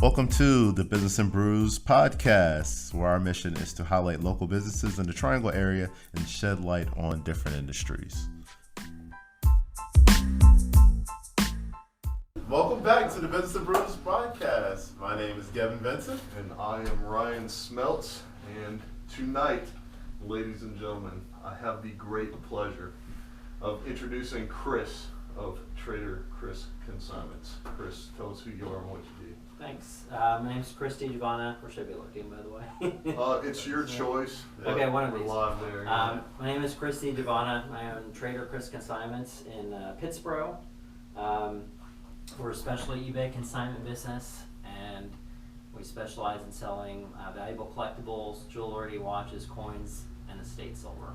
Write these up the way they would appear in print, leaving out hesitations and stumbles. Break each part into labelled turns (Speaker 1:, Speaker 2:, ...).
Speaker 1: Welcome to the Business and Brews podcast, where our mission is to highlight local businesses in the Triangle area and shed light on different industries. Welcome back to the Business and Brews podcast. My name is Gevin Vinson.
Speaker 2: And I am Ryan Smeltz. And tonight, ladies and gentlemen, I have the great pleasure of introducing Chris of Trader Chris Consignments. Chris, tell us who you are and what you do.
Speaker 3: Thanks. My name's Chris DiGiovanna. Where should I be looking, by the way?
Speaker 2: It's your choice.
Speaker 3: Okay, one of these.
Speaker 2: Live there.
Speaker 3: My name is Chris DiGiovanna. I own Trader Chris Consignments in Pittsboro. We're a specialty eBay consignment business, and we specialize in selling valuable collectibles, jewelry, watches, coins, and estate silver.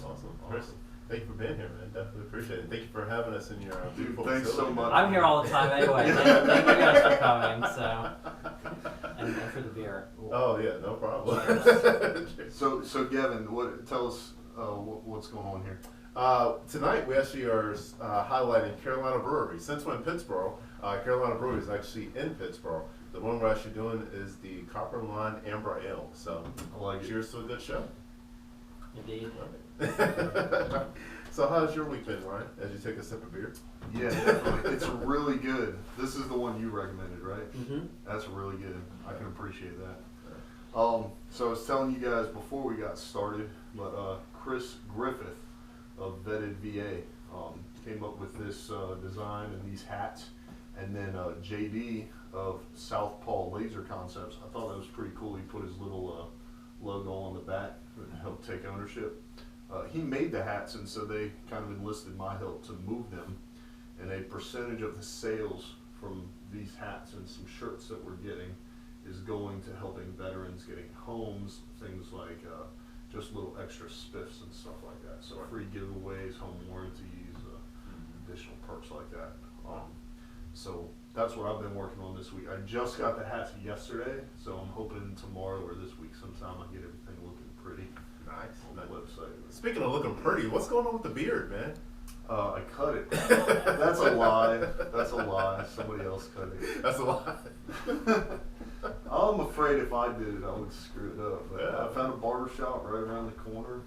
Speaker 1: Awesome. Chris, thank you for being here, man. Definitely appreciate it. Thank you for having us in your beautiful
Speaker 2: Thanks
Speaker 1: facility.
Speaker 2: so much.
Speaker 3: I'm here all the time anyway. Thank you guys for coming. So, and for the beer.
Speaker 1: Oh yeah, no problem.
Speaker 2: So Gavin, tell us what's going on here.
Speaker 1: Tonight we actually are highlighting Carolina Brewery. Since we're in Pittsboro, Carolina Brewery is actually in Pittsboro. The one we're actually doing is the Copper Line Amber Ale. So,
Speaker 2: I like it.
Speaker 1: Cheers to a good show.
Speaker 3: Indeed.
Speaker 1: So how's your week been, Ryan, as you take a sip of beer?
Speaker 2: Yeah, definitely. It's really good. This is the one you recommended, right?
Speaker 3: Mm-hmm.
Speaker 2: That's really good. I can appreciate that. So I was telling you guys before we got started, but Chris Griffith of Vetted VA came up with this design and these hats, and then JD of Southpaw Laser Concepts. I thought that was pretty cool. He put his little logo on the back and helped take ownership. He made the hats, and so they kind of enlisted my help to move them, and a percentage of the sales from these hats and some shirts that we're getting is going to helping veterans getting homes, things like just little extra spiffs and stuff like that. So free giveaways, home warranties, additional perks like that. So that's what I've been working on this week. I just got the hats yesterday, so I'm hoping tomorrow or this week sometime I get everything looking pretty.
Speaker 1: Nice.
Speaker 2: On the website.
Speaker 1: Speaking of looking pretty, what's going on with the beard, man?
Speaker 2: I cut it. That's a lie. That's a lie. Somebody else cut it.
Speaker 1: That's a lie.
Speaker 2: I'm afraid if I did it, I would screw it up. But
Speaker 1: Yeah.
Speaker 2: I found a barber shop right around the corner.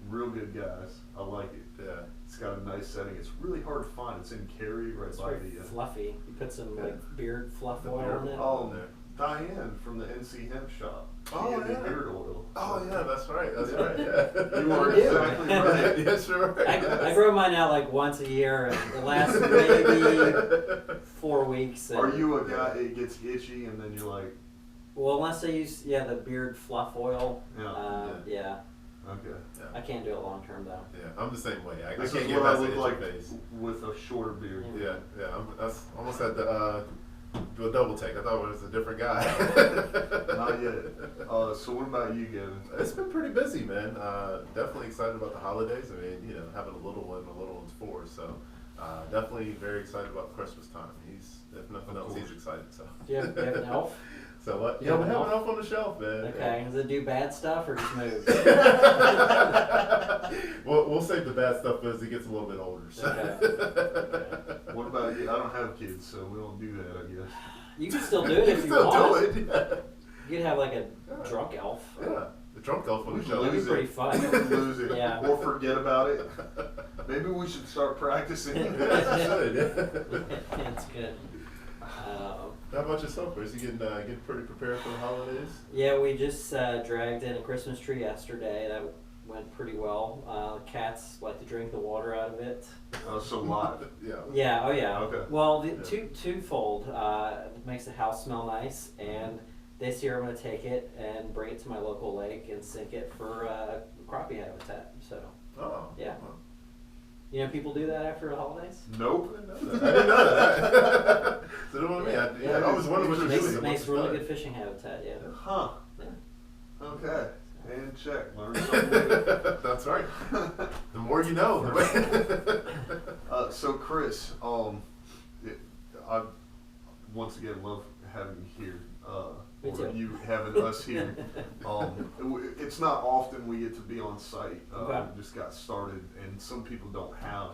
Speaker 2: Real good guys. I like it.
Speaker 1: Yeah.
Speaker 2: It's got a nice setting. It's really hard to find. It's in Cary, right
Speaker 3: It's
Speaker 2: by
Speaker 3: very
Speaker 2: the.
Speaker 3: fluffy. You put some
Speaker 1: Yeah.
Speaker 3: like beard fluff
Speaker 1: The
Speaker 3: oil
Speaker 1: beard
Speaker 3: in it.
Speaker 2: Oh, Diane from the NC Hemp Shop. She
Speaker 1: Oh,
Speaker 2: gave me
Speaker 1: yeah.
Speaker 2: beard oil.
Speaker 1: Oh yeah, that's right. That's right. Yeah.
Speaker 2: You are
Speaker 3: You do.
Speaker 2: exactly right.
Speaker 1: Yeah, sure.
Speaker 3: I grow mine out like once a year, and it lasts maybe 4 weeks. And,
Speaker 2: Are you a guy? It gets itchy, and then you're like,
Speaker 3: well, unless I use the beard fluff oil.
Speaker 2: yeah.
Speaker 3: Yeah.
Speaker 2: Okay.
Speaker 3: I can't do it long term though.
Speaker 1: Yeah, I'm the same way. I
Speaker 2: This
Speaker 1: can't
Speaker 2: is
Speaker 1: get
Speaker 2: what I
Speaker 1: past
Speaker 2: look
Speaker 1: the
Speaker 2: like
Speaker 1: face.
Speaker 2: with a shorter beard.
Speaker 1: Yeah, that's almost had to do a double take. I thought it was a different guy.
Speaker 2: Not yet. So what about you, Gavin?
Speaker 1: It's been pretty busy, man. Definitely excited about the holidays. I mean, having a little one one's 4, so definitely very excited about Christmas time. He's, if nothing else, he's excited. So.
Speaker 3: Do you have an elf?
Speaker 1: So what?
Speaker 3: You
Speaker 1: Yeah,
Speaker 3: have
Speaker 1: we
Speaker 3: an
Speaker 1: have
Speaker 3: elf?
Speaker 1: an elf on the shelf, man.
Speaker 3: Okay. Does it do bad stuff or just move?
Speaker 1: We'll save the bad stuff as he gets a little bit older. So.
Speaker 3: Okay.
Speaker 2: What about you? I don't have kids, so we don't do that, I guess.
Speaker 3: You can still do it if you
Speaker 1: still
Speaker 3: want.
Speaker 1: do it. Yeah.
Speaker 3: You could have like a drunk elf.
Speaker 1: Yeah, the drunk elf on the
Speaker 2: We
Speaker 1: shelf.
Speaker 3: That'd be
Speaker 2: lose
Speaker 3: pretty
Speaker 2: it.
Speaker 3: fun.
Speaker 2: We can lose it.
Speaker 3: Yeah.
Speaker 2: Or forget about it. Maybe we should start practicing.
Speaker 1: Yeah, you should, yeah.
Speaker 3: That's good.
Speaker 1: How about yourself, Chris? You getting pretty prepared for the holidays?
Speaker 3: Yeah, we just dragged in a Christmas tree yesterday. That went pretty well. Cats like to drink the water out of it.
Speaker 2: So live.
Speaker 1: Yeah.
Speaker 3: Yeah, oh yeah.
Speaker 2: Okay.
Speaker 3: Well, the
Speaker 1: Yeah.
Speaker 3: twofold. It makes the house smell nice, and this year I'm going to take it and bring it to my local lake and sink it for crappie habitat. So,
Speaker 1: Oh.
Speaker 3: Yeah.
Speaker 1: Wow.
Speaker 3: people do that after the holidays.
Speaker 2: Nope.
Speaker 1: I didn't know that. So what I mean,
Speaker 3: Yeah.
Speaker 1: I was wondering what you're doing.
Speaker 3: Makes really good fishing habitat. Yeah.
Speaker 2: Huh.
Speaker 3: Yeah.
Speaker 2: Okay. And check. Learn something new.
Speaker 1: That's right. The more you know.
Speaker 2: So Chris, I once again love having you here.
Speaker 3: Me
Speaker 2: Or
Speaker 3: too.
Speaker 2: you having us here. It's not often we get to be on site.
Speaker 3: Okay.
Speaker 2: We just got started, and some people don't have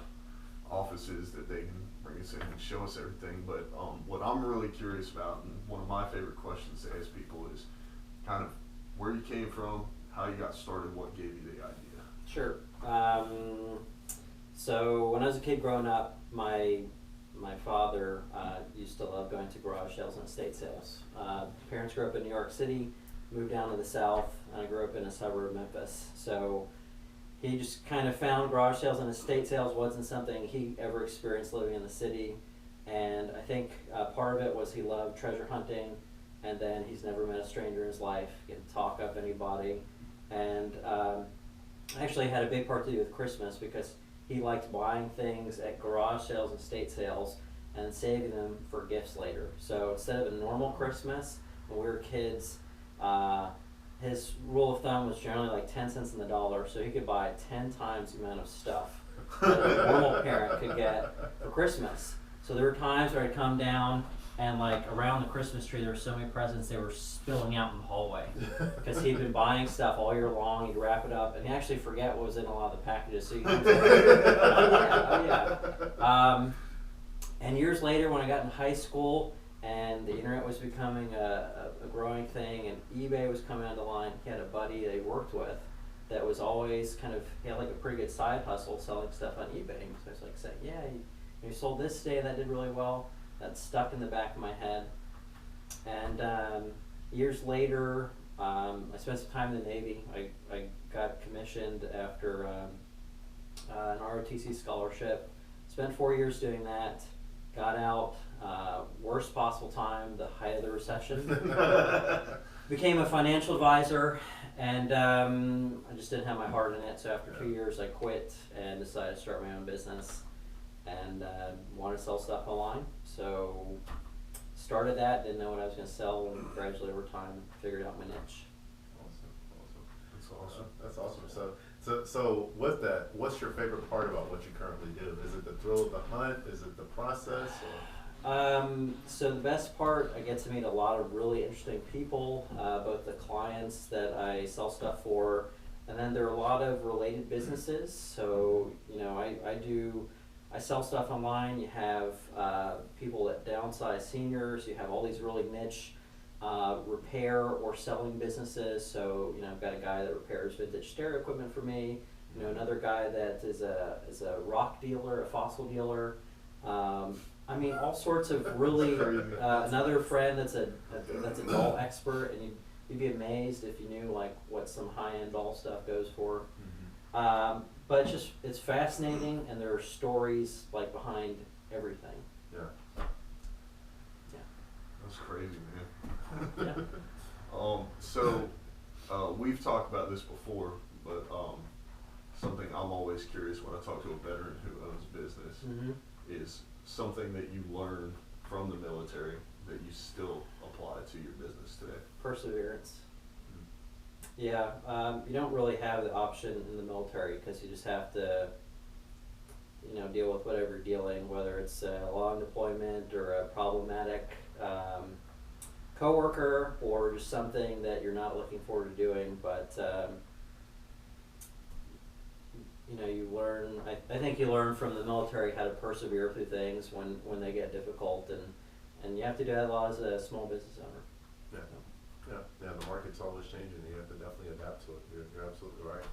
Speaker 2: offices that they can bring us in and show us everything. But what I'm really curious about, and one of my favorite questions to ask people, is kind of where you came from, how you got started, what gave you the idea.
Speaker 3: Sure. So when I was a kid growing up, my father used to love going to garage sales and estate sales. Parents grew up in New York City, moved down to the South, and I grew up in a suburb of Memphis. So he just kind of found garage sales and estate sales wasn't something he ever experienced living in the city. And I think part of it was he loved treasure hunting, and then he's never met a stranger in his life. He can talk up anybody. And actually had a big part to do with Christmas because he liked buying things at garage sales and estate sales and saving them for gifts later. So instead of a normal Christmas when we were kids, his rule of thumb was generally like 10 cents on the dollar, so he could buy 10 times the amount of stuff that a normal parent could get for Christmas. So there were times where I'd come down and like around the Christmas tree there were so many presents they were spilling out in the hallway because he'd been buying stuff all year long. He'd wrap it up and he'd actually forget what was in a lot of the packages. So you can oh yeah. And years later when I got in high school and the internet was becoming a growing thing and eBay was coming on the line, he had a buddy that he worked with that was always kind of, he had like a pretty good side hustle selling stuff on eBay. So I was like saying, yeah, you sold this today, that did really well. That stuck in the back of my head. And years later, I spent some time in the Navy. I got commissioned after an ROTC scholarship. Spent 4 years doing that. Got out, worst possible time, the height of the recession. Became a financial advisor, and I just didn't have my heart in it. So after 2 years, I quit and decided to start my own business. And wanted to sell stuff online, so started that. Didn't know what I was going to sell, and gradually over time figured out my niche.
Speaker 1: Awesome. That's awesome. So with that, what's your favorite part about what you currently do? Is it the thrill of the hunt? Is it the process?
Speaker 3: So the best part, I get to meet a lot of really interesting people, both the clients that I sell stuff for, and then there are a lot of related businesses. So I sell stuff online. You have people that downsize seniors. You have all these really niche repair or selling businesses. So I've got a guy that repairs vintage stereo equipment for me. Another guy that is a rock dealer, a fossil dealer. All sorts of really. Another friend that's a doll expert, and you'd be amazed if you knew like what some high-end doll stuff goes for. Mm-hmm. But it's fascinating, and there are stories like behind everything.
Speaker 1: Yeah.
Speaker 2: That's crazy, man. Yeah. We've talked about this before, but something I'm always curious when I talk to a veteran who owns business mm-hmm. is something that you learned from the military that you still apply to your business today.
Speaker 3: Perseverance. Yeah, you don't really have the option in the military because you just have to, deal with whatever you're dealing, whether it's a long deployment or a problematic coworker or just something that you're not looking forward to doing. But you learn. I think you learn from the military how to persevere through things when they get difficult, and you have to do that a lot as a small business owner.
Speaker 1: Yeah. Yeah, the market's always changing. You have to definitely adapt to it. You're absolutely right.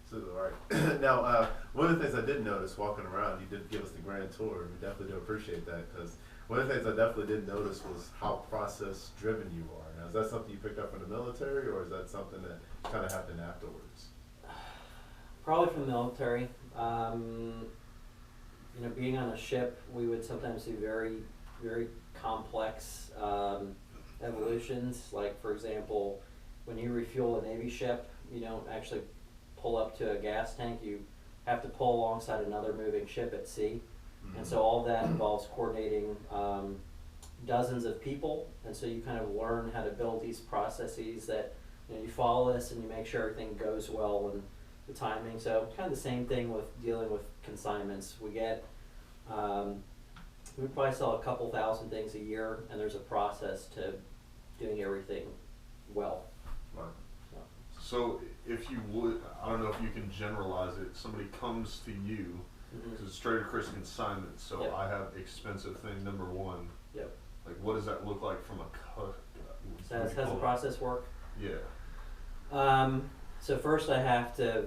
Speaker 1: Absolutely right. Now, one of the things I did notice walking around, you did give us the grand tour, and we definitely do appreciate that, because one of the things I definitely did notice was how process-driven you are. Now, is that something you picked up from the military, or is that something that kind of happened afterwards?
Speaker 3: Probably from the military. Being on a ship, we would sometimes do very, very complex evolutions. Like, for example, when you refuel a Navy ship, you don't actually pull up to a gas tank. You have to pull alongside another moving ship at sea. Mm-hmm. And so all of that involves coordinating dozens of people. And so you kind of learn how to build these processes that you follow this and you make sure everything goes well and the timing. So kind of the same thing with dealing with consignments. We get we would probably sell a couple thousand things a year, and there's a process to doing everything well.
Speaker 1: Right.
Speaker 2: So if you would, I don't know if you can generalize it, somebody comes to you
Speaker 3: Mhm.
Speaker 2: Because it's Trader Chris Consignments, so
Speaker 3: Yep.
Speaker 2: I have expensive thing number one.
Speaker 3: Yep.
Speaker 2: Like, what does that look like from a cut?
Speaker 3: So how's the process work?
Speaker 2: Yeah.
Speaker 3: So first I have to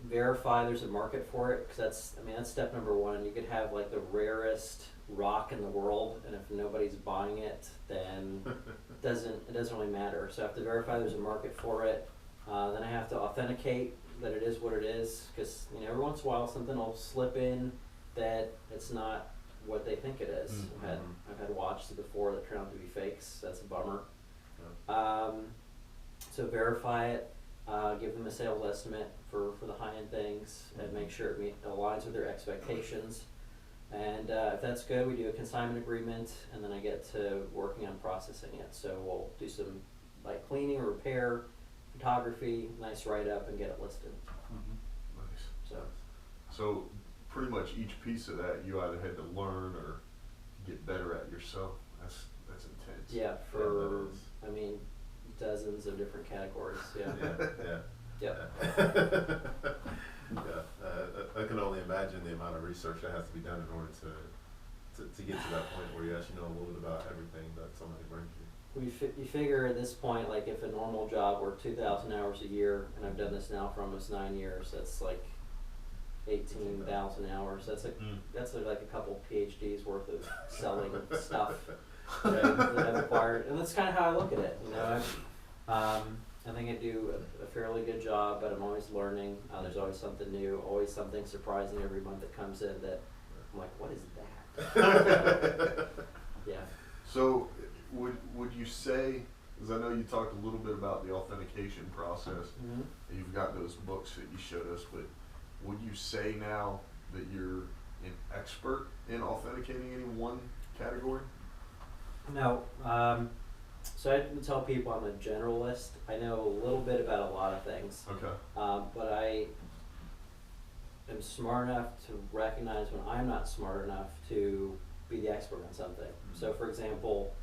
Speaker 3: verify there's a market for it, because that's step number one. You could have like the rarest rock in the world, and if nobody's buying it, then it doesn't really matter. So I have to verify there's a market for it. Then I have to authenticate that it is what it is, because every once in a while something will slip in that it's not what they think it is.
Speaker 2: Mhm.
Speaker 3: I've had watches before that turn out to be fakes. That's a bummer. So verify it, give them a sales estimate for the high-end things, and make sure it aligns with their expectations. And if that's good, we do a consignment agreement, and then I get to working on processing it. So we'll do some like cleaning, repair, photography, nice write-up, and get it listed.
Speaker 2: Nice.
Speaker 3: So
Speaker 2: So pretty much each piece of that you either had to learn or get better at yourself. That's intense.
Speaker 3: yeah,
Speaker 1: that
Speaker 3: for
Speaker 1: is.
Speaker 3: dozens of different categories. Yeah.
Speaker 1: Yeah.
Speaker 3: Yep.
Speaker 1: I can only imagine the amount of research that has to be done in order to get to that point where you actually know a little bit about everything that somebody brings you.
Speaker 3: You figure at this point, like if a normal job were 2,000 hours a year, and I've done this now for almost 9 years, that's like 18,000 hours. That's like a couple PhDs worth of selling stuff that I've acquired, and that's kind of how I look at it. I think I do a fairly good job, but I'm always learning. There's always something new, always something surprising every month that comes in that I'm like, what is that? Yeah.
Speaker 2: So would you say, because I know you talked a little bit about the authentication process,
Speaker 3: Mm-hmm.
Speaker 2: and you've got those books that you showed us, but would you say now that you're an expert in authenticating any one category?
Speaker 3: No. So I would tell people I'm a generalist. I know a little bit about a lot of things,
Speaker 2: Okay.
Speaker 3: but I am smart enough to recognize when I'm not smart enough to be the expert on something. So for example,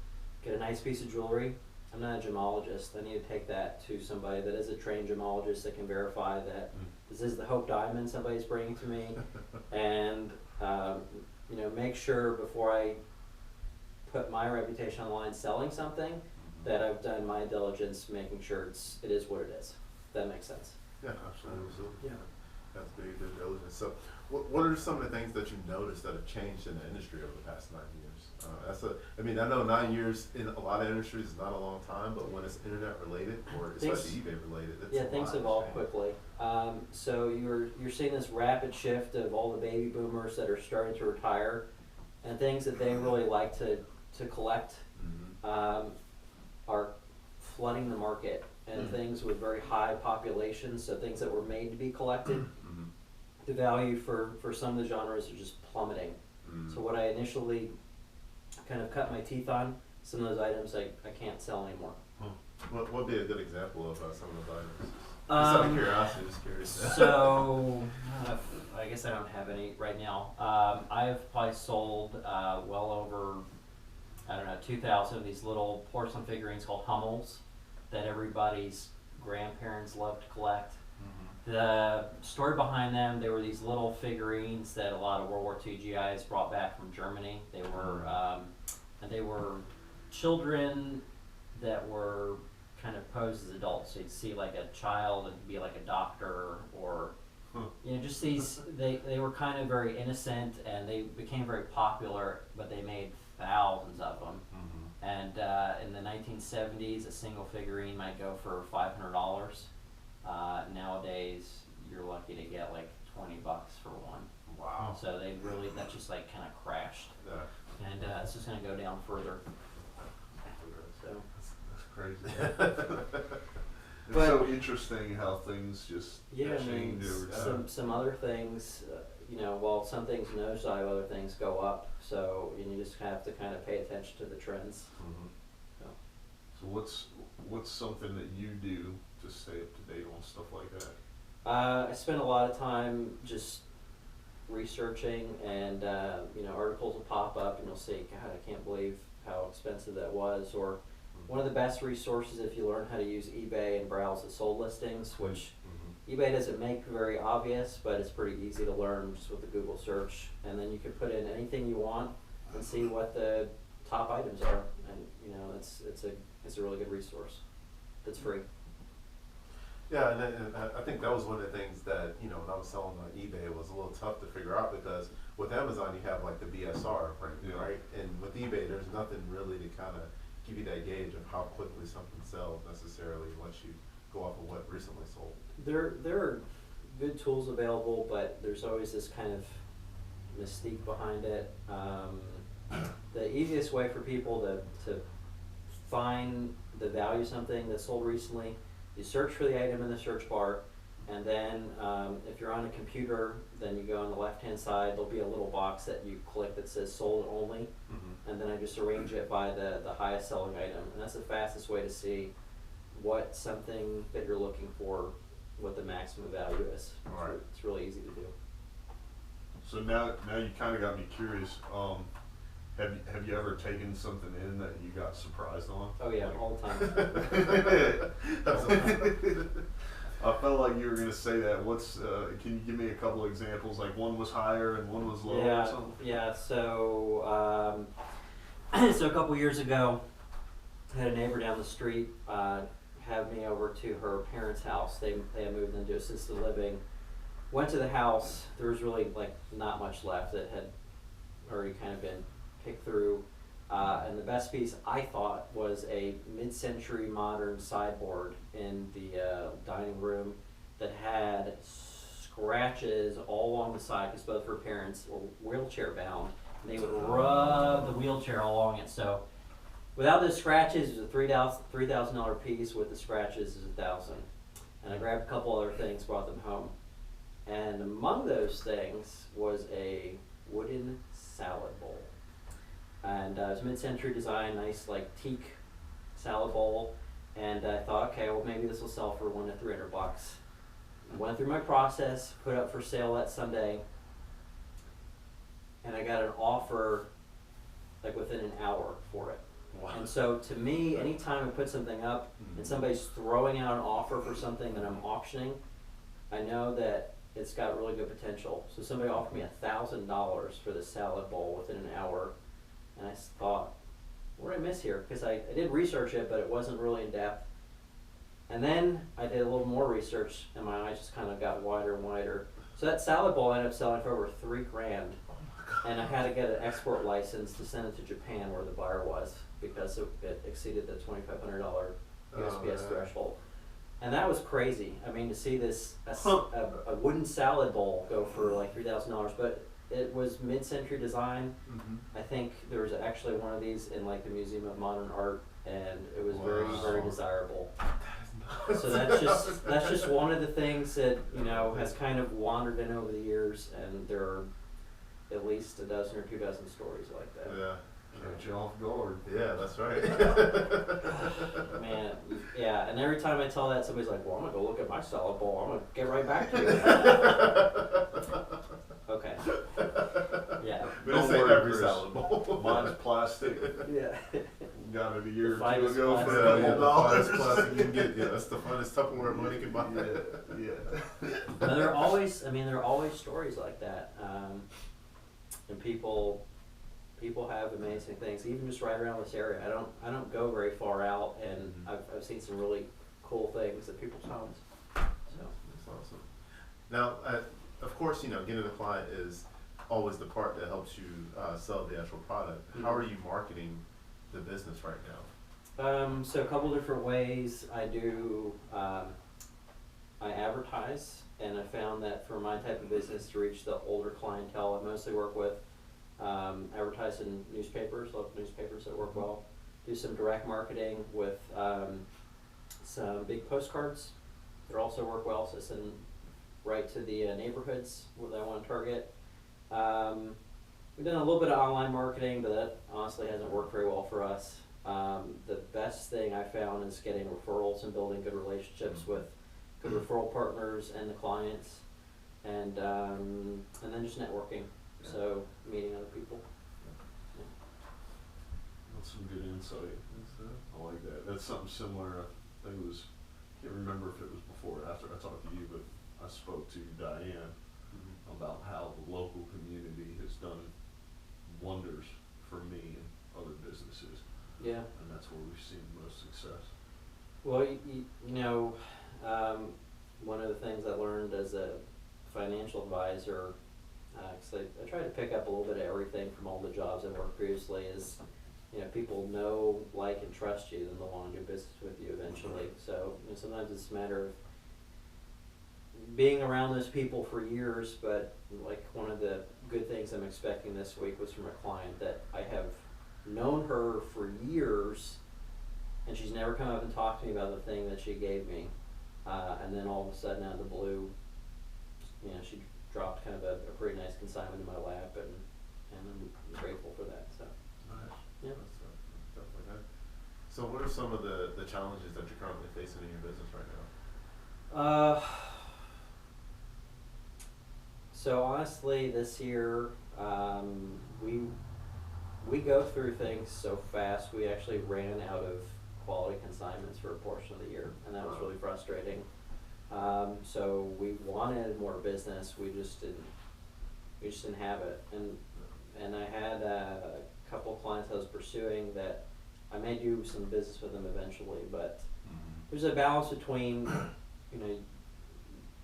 Speaker 3: get a nice piece of jewelry. I'm not a gemologist. I need to take that to somebody that is a trained gemologist that can verify that this is the Hope diamond somebody's bringing to me, and make sure before I put my reputation on the line selling something that I've done my diligence making sure it is what it is. If that makes sense.
Speaker 1: Yeah, absolutely.
Speaker 3: Yeah.
Speaker 1: That's big due diligence. So, what are some of the things that you've noticed that have changed in the industry over the past 9 years? I know 9 years in a lot of industries is not a long time, but when it's internet related or especially eBay related, it's
Speaker 3: Things
Speaker 1: a lot
Speaker 3: evolve
Speaker 1: has
Speaker 3: quickly. So you're seeing this rapid shift of all the baby boomers that are starting to retire, and things that they really like to collect are flooding the market, and things with very high populations, so things that were made to be collected, the value for some of the genres are just plummeting. So what I initially kind of cut my teeth on, some of those items I can't sell anymore.
Speaker 1: What would be a good example of some of those items? Just out of curiosity, just curious.
Speaker 3: So, I guess I don't have any right now. I have probably sold well over, 2,000 of these little porcelain figurines called Hummels that everybody's grandparents love to collect. The story behind them, they were these little figurines that a lot of World War II GIs brought back from Germany. They were children that were kind of posed as adults. So you'd see like a child and be like a doctor, or just these. They were kind of very innocent, and they became very popular. But they made thousands of them. And in the 1970s, a single figurine might go for $500. Nowadays, you're lucky to get like $20 for one.
Speaker 1: Wow.
Speaker 3: So that just like kind of crashed,
Speaker 1: Yeah.
Speaker 3: and it's just gonna go down further. So.
Speaker 2: That's crazy. It's so interesting how things just change over time.
Speaker 3: Some other things, while some things nosedive, other things go up. So you just have to kind of pay attention to the trends.
Speaker 2: So what's something that you do to stay up to date on stuff like that?
Speaker 3: I spend a lot of time just researching, and articles will pop up, and you'll see, God, I can't believe how expensive that was. Or one of the best resources if you learn how to use eBay and browse the sold listings, which eBay doesn't make very obvious, but it's pretty easy to learn just with the Google search. And then you can put in anything you want and see what the top items are. And you know, it's a really good resource. That's free.
Speaker 1: Yeah, and I think that was one of the things that, you know, when I was selling on eBay, it was a little tough to figure out because with Amazon you have like the BSR ranking,
Speaker 2: Yeah.
Speaker 1: right? And with eBay, there's nothing really to kind of give you that gauge of how quickly something sells necessarily unless you go off of what recently sold.
Speaker 3: There are good tools available, but there's always this kind of mystique behind it. The easiest way for people to find the value of something that's sold recently, you search for the item in the search bar, and then if you're on a computer, then you go on the left-hand side, there'll be a little box that you click that says sold only, and then I just arrange it by the highest selling item, and that's the fastest way to see what something that you're looking for, what the maximum value is.
Speaker 1: Right.
Speaker 3: It's really easy to do.
Speaker 2: So now you kind of got me curious. Have you ever taken something in that you got surprised on?
Speaker 3: Oh yeah,
Speaker 2: Like-
Speaker 3: all the time.
Speaker 2: I felt like you were gonna say that. What's can you give me a couple examples? Like one was higher and one was lower or
Speaker 3: Yeah,
Speaker 2: something?
Speaker 3: yeah. So, so a couple years ago, I had a neighbor down the street have me over to her parents' house. They had moved into assisted living. Went to the house. There was really like not much left. It had already kind of been picked through. And the best piece I thought was a mid-century modern sideboard in the dining room that had scratches all along the side because both her parents were wheelchair bound, and they would rub the wheelchair all along it. So without the scratches, it was a $3,000 piece. With the scratches, it was $1,000. And I grabbed a couple other things, brought them home. And among those things was a wooden salad bowl. And it was mid-century design, nice like teak salad bowl. And I thought, okay, well maybe this will sell for $100 to $300. I went through my process, put it up for sale that Sunday, and I got an offer like within an hour for it.
Speaker 1: Wow.
Speaker 3: And so to me, anytime I put something up and somebody's throwing out an offer for something that I'm auctioning, I know that it's got really good potential. So somebody offered me $1,000 for this salad bowl within an hour, and I thought, what did I miss here? Because I did research it, but it wasn't really in depth. And then I did a little more research, and my eyes just kind of got wider and wider. So that salad bowl ended up selling for over $3,000, and I had to get an export license to send it to Japan where the buyer was because it exceeded the $2,500 USPS threshold. And that was crazy. I mean, to see this a wooden salad bowl go for like $3,000, but it was mid-century design. I think there was actually one of these in like the Museum of Modern Art, and it was very, very desirable. So that's just one of the things that, you know, has kind of wandered in over the years, and there are at least a dozen or 2 dozen stories like that.
Speaker 1: Yeah.
Speaker 2: Catch you off guard.
Speaker 1: Yeah, that's right.
Speaker 3: Man, yeah, and every time I tell that, somebody's like, well, I'm gonna go look at my salad bowl. I'm gonna get right back to you. Okay. Yeah.
Speaker 1: We
Speaker 2: Don't
Speaker 1: didn't say
Speaker 2: worry,
Speaker 1: every
Speaker 2: Chris.
Speaker 1: salad bowl.
Speaker 2: Mine's plastic.
Speaker 3: Yeah.
Speaker 2: Got it a year or two
Speaker 3: finest
Speaker 2: ago
Speaker 3: plastic.
Speaker 2: for
Speaker 1: Yeah,
Speaker 2: $1
Speaker 1: the finest plastic you can get. Yeah, that's the finest Tupperware money can buy.
Speaker 2: Yeah.
Speaker 3: But there are always stories like that, and people have amazing things, even just right around this area. I don't go very far out, and I've seen some really cool things at people's homes. So
Speaker 1: That's awesome. Now, of course, you know, getting a client is always the part that helps you sell the actual product. How are you marketing the business right now?
Speaker 3: So a couple different ways I do. I advertise, and I found that for my type of business to reach the older clientele I mostly work with, advertise in newspapers, local newspapers that work well. Do some direct marketing with some big postcards that also work well, so send right to the neighborhoods that I want to target. We've done a little bit of online marketing, but that honestly hasn't worked very well for us. The best thing I found is getting referrals and building good relationships with good referral partners and the clients, and then just networking. So meeting other people. Yeah.
Speaker 2: That's some good insight. I like that. That's something similar. I think it was, can't remember if it was before or after I talked to you, but I spoke to Diane about how the local community has done wonders for me and other businesses,
Speaker 3: Yeah.
Speaker 2: and that's where we've seen the most success.
Speaker 3: Well, one of the things I learned as a financial advisor, 'cause I try to pick up a little bit of everything from all the jobs I worked previously, is, people know, like, and trust you, then they'll want to do business with you eventually. So, sometimes it's a matter of being around those people for years, but like one of the good things I'm expecting this week was from a client that I have known her for years, and she's never come up and talked to me about the thing that she gave me, and then all of a sudden out of the blue, she dropped kind of a pretty nice consignment in my lap, and I'm grateful for that. So
Speaker 1: Nice.
Speaker 3: yeah.
Speaker 1: That's definitely good. So what are some of the challenges that you're currently facing in your business right now?
Speaker 3: So honestly, this year, we go through things so fast. We actually ran out of quality consignments for a portion of the year, and that was really frustrating. So we wanted more business. We just didn't have it. And I had a couple clients I was pursuing that I may do some business with them eventually, but there's a balance between,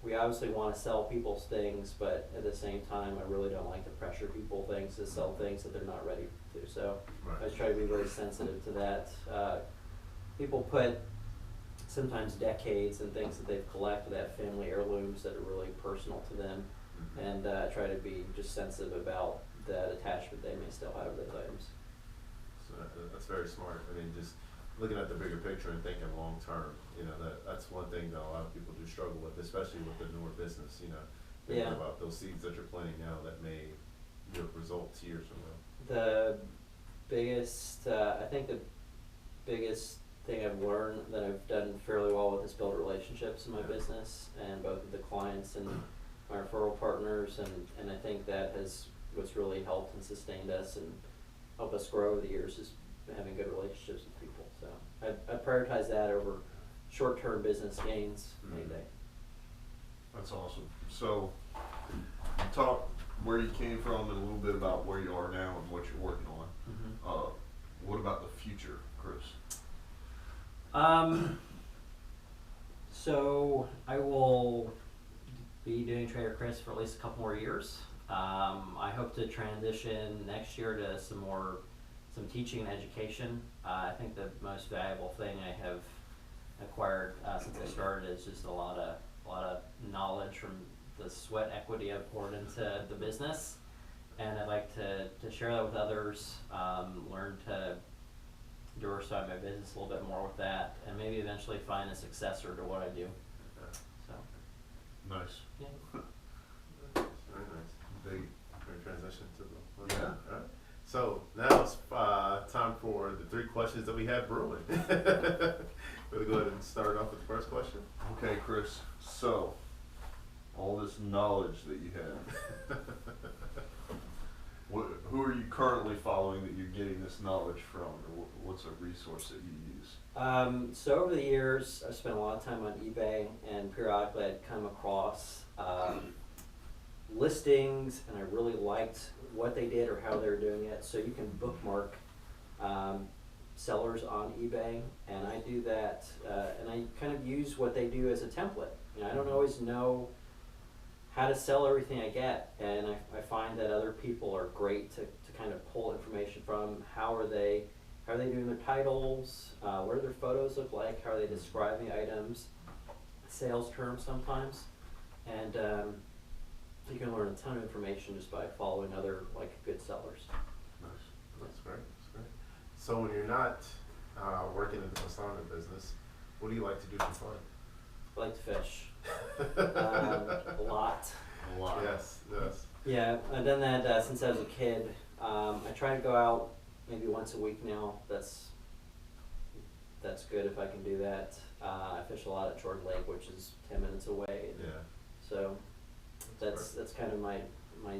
Speaker 3: we obviously want to sell people's things, but at the same time, I really don't like to pressure people things to sell things that they're not ready to. So I just try to be very sensitive to that. People put sometimes decades and things that they've collected, that family heirlooms that are really personal to them, and try to be just sensitive about that attachment they may still have to those items.
Speaker 1: So that's very smart. I mean, just looking at the bigger picture and thinking long term, that's one thing that a lot of people do struggle with, especially with the newer business, thinking
Speaker 3: Yeah.
Speaker 1: about those seeds that you're planting now that may yield results years from now.
Speaker 3: The biggest, I think the biggest thing I've learned that I've done fairly well with is build relationships in my business, and both with the clients and my referral partners, and I think that has what's really helped and sustained us and helped us grow over the years is having good relationships with people. So I prioritize that over short-term business gains any day.
Speaker 2: That's awesome. So, talk where you came from and a little bit about where you are now and what you're working on. What about the future, Chris?
Speaker 3: So I will be doing Trader Chris for at least a couple more years. I hope to transition next year to some teaching and education. I think the most valuable thing I have acquired since I started is just a lot of knowledge from the sweat equity I've poured into the business, and I'd like to share that with others, learn to diversify my business a little bit more with that, and maybe eventually find a successor to what I do. So
Speaker 2: Nice.
Speaker 3: yeah.
Speaker 1: Very nice. Big transition to the
Speaker 2: Yeah.
Speaker 1: All right. So now it's time for the 3 questions that we have brewing. We'll go ahead and start off with the first question.
Speaker 2: Okay, Chris. So, all this knowledge that you have, who are you currently following that you're getting this knowledge from, or what's a resource that you use?
Speaker 3: So over the years, I've spent a lot of time on eBay, and periodically I'd come across listings, and I really liked what they did or how they were doing it. So you can bookmark sellers on eBay, and I do that, and I kind of use what they do as a template. I don't always know how to sell everything I get, and I find that other people are great to kind of pull information from. How are they doing their titles? What do their photos look like? How are they describing the items? Sales terms sometimes, and you can learn a ton of information just by following other good sellers.
Speaker 1: Nice. That's great. So when you're not working in the consignment business, what do you like to do for fun?
Speaker 3: I like to fish. A lot.
Speaker 2: A lot.
Speaker 1: Yes.
Speaker 3: Yeah, I've done that since I was a kid. I try to go out maybe once a week now. That's good if I can do that. I fish a lot at Jordan Lake, which is 10 minutes away.
Speaker 1: Yeah.
Speaker 3: So that's kind of my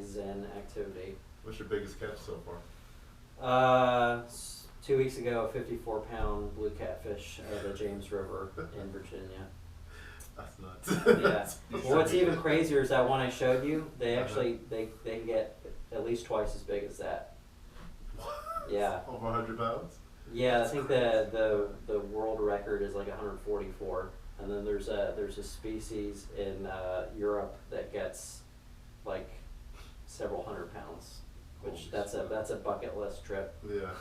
Speaker 3: zen activity.
Speaker 1: What's your biggest catch so far?
Speaker 3: 2 weeks ago, a 54-pound blue catfish out of the James River in Virginia.
Speaker 1: That's nuts.
Speaker 3: Yeah. Well, what's even crazier is that one I showed you. They actually they can get at least twice as big as that. Yeah.
Speaker 1: Over 100 pounds?
Speaker 3: Yeah, I think the world record is like 144, and then there's a species in Europe that gets like several hundred pounds, which
Speaker 2: Holy
Speaker 3: that's a bucket list trip.
Speaker 1: Yeah.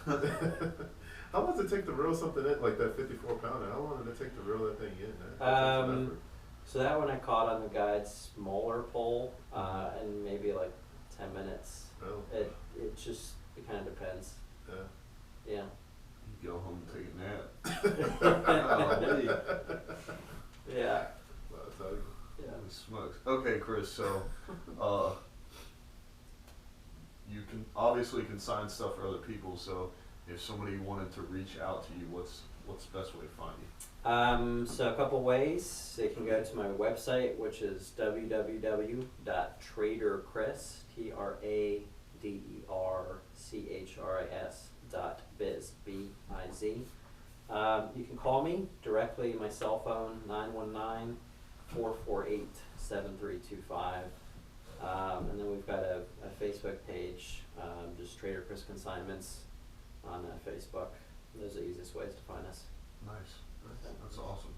Speaker 1: How long does it take to reel something in, like that 54 pounder? How long did it take to reel that thing in? That takes some effort.
Speaker 3: So that one I caught on the guide's smaller pole, in maybe like 10 minutes.
Speaker 1: Oh.
Speaker 3: It kind of depends.
Speaker 1: Yeah.
Speaker 3: Yeah.
Speaker 2: You go home and take a nap. Golly.
Speaker 3: Yeah.
Speaker 1: Well, I'll tell you.
Speaker 3: Yeah.
Speaker 2: Holy smokes. Okay, Chris, so you can obviously consign stuff for other people, so if somebody wanted to reach out to you, what's the best way to find you?
Speaker 3: So a couple ways. They can go to my website, which is www.traderchris, TraderChris.biz, B-I-Z. You can call me directly, my cell phone, 919-448-7325. And then we've got a Facebook page, just Trader Chris Consignments on Facebook. Those are the easiest ways to find us.
Speaker 2: Nice. That's awesome.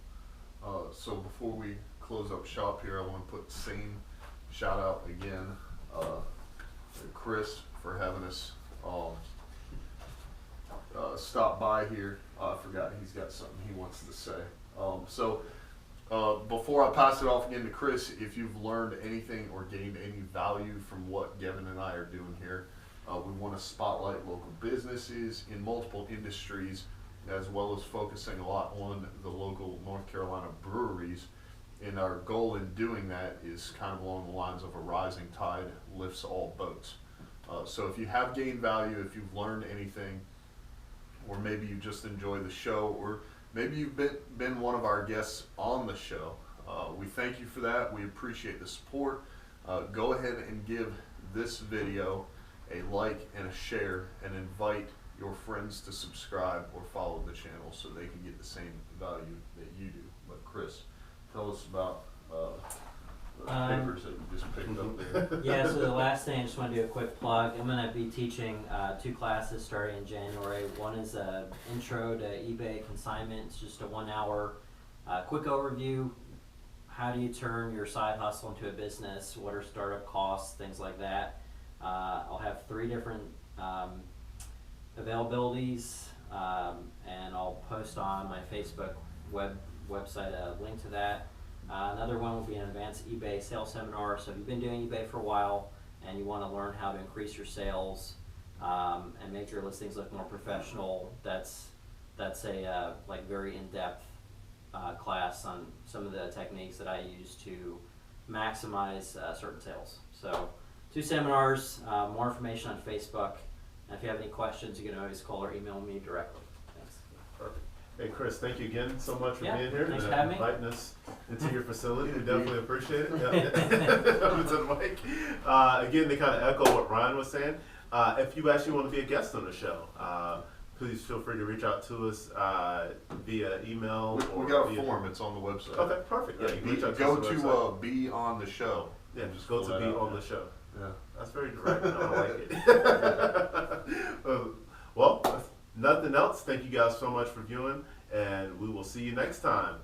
Speaker 2: So before we close up shop here, I want to put the same shout out again to Chris for having us stop by here. I forgot he's got something he wants to say. Before I pass it off again to Chris, if you've learned anything or gained any value from what Gevin and I are doing here, we want to spotlight local businesses in multiple industries, as well as focusing a lot on the local North Carolina breweries. And our goal in doing that is kind of along the lines of a rising tide lifts all boats. So if you have gained value, if you've learned anything, or maybe you just enjoy the show, or maybe you've been one of our guests on the show, we thank you for that. We appreciate the support. Go ahead and give this video a like and a share, and invite your friends to subscribe or follow the channel so they can get the same value that you do. But Chris, tell us about the papers that you just picked up there.
Speaker 3: Yeah, so the last thing, I just want to do a quick plug. I'm going to be teaching 2 classes starting in January. One is a intro to eBay consignment. It's just a 1-hour quick overview. How do you turn your side hustle into a business? What are startup costs? Things like that. I'll have 3 different availabilities, and I'll post on my Facebook website a link to that. Another one will be an advanced eBay sales seminar. So if you've been doing eBay for a while and you want to learn how to increase your sales and make your listings look more professional, that's a like very in-depth class on some of the techniques that I use to maximize certain sales. So 2 seminars, more information on Facebook. And if you have any questions, you can always call or email me directly. Thanks.
Speaker 1: Perfect. Hey, Chris, thank you again so much for
Speaker 3: Yeah,
Speaker 1: being here
Speaker 3: thanks
Speaker 1: and
Speaker 3: for having me.
Speaker 1: inviting us into your facility. We definitely appreciate it. Over to the mic. Again, to kind of echo what Ryan was saying, if you actually want to be a guest on the show, please feel free to reach out to us via email.
Speaker 2: We got a form. It's on the website.
Speaker 1: Okay, perfect. Yeah, you can reach out
Speaker 2: Go
Speaker 1: us on the
Speaker 2: to
Speaker 1: website.
Speaker 2: be on the show.
Speaker 1: Yeah, just go to be on the show.
Speaker 2: Yeah.
Speaker 1: That's very direct. I like it. Well, if nothing else. Thank you guys so much for viewing, and we will see you next time.